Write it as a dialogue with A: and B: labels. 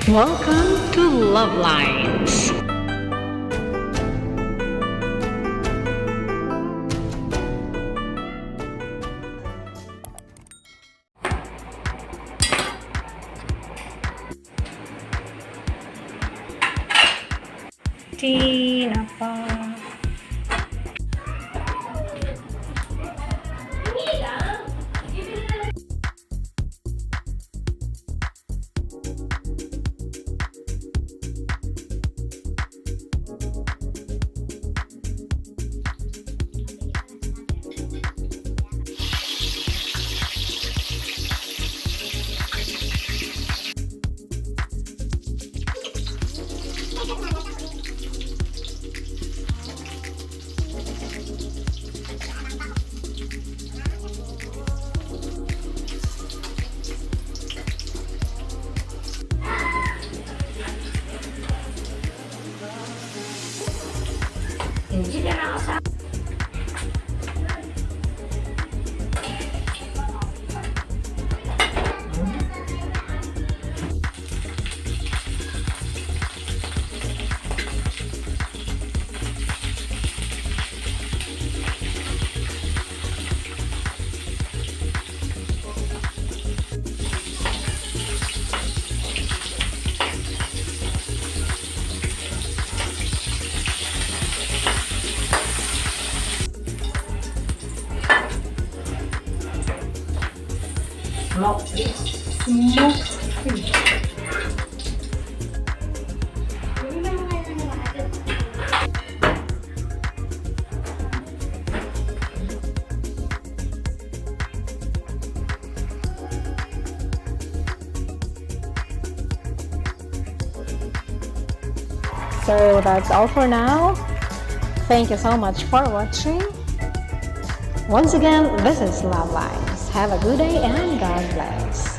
A: Welcome to Love Lines. Tinapa.
B: Smoke fish.
A: So that's all for now. Thank you so much for watching. Once again, this is Love Lines. Have a good day and God bless.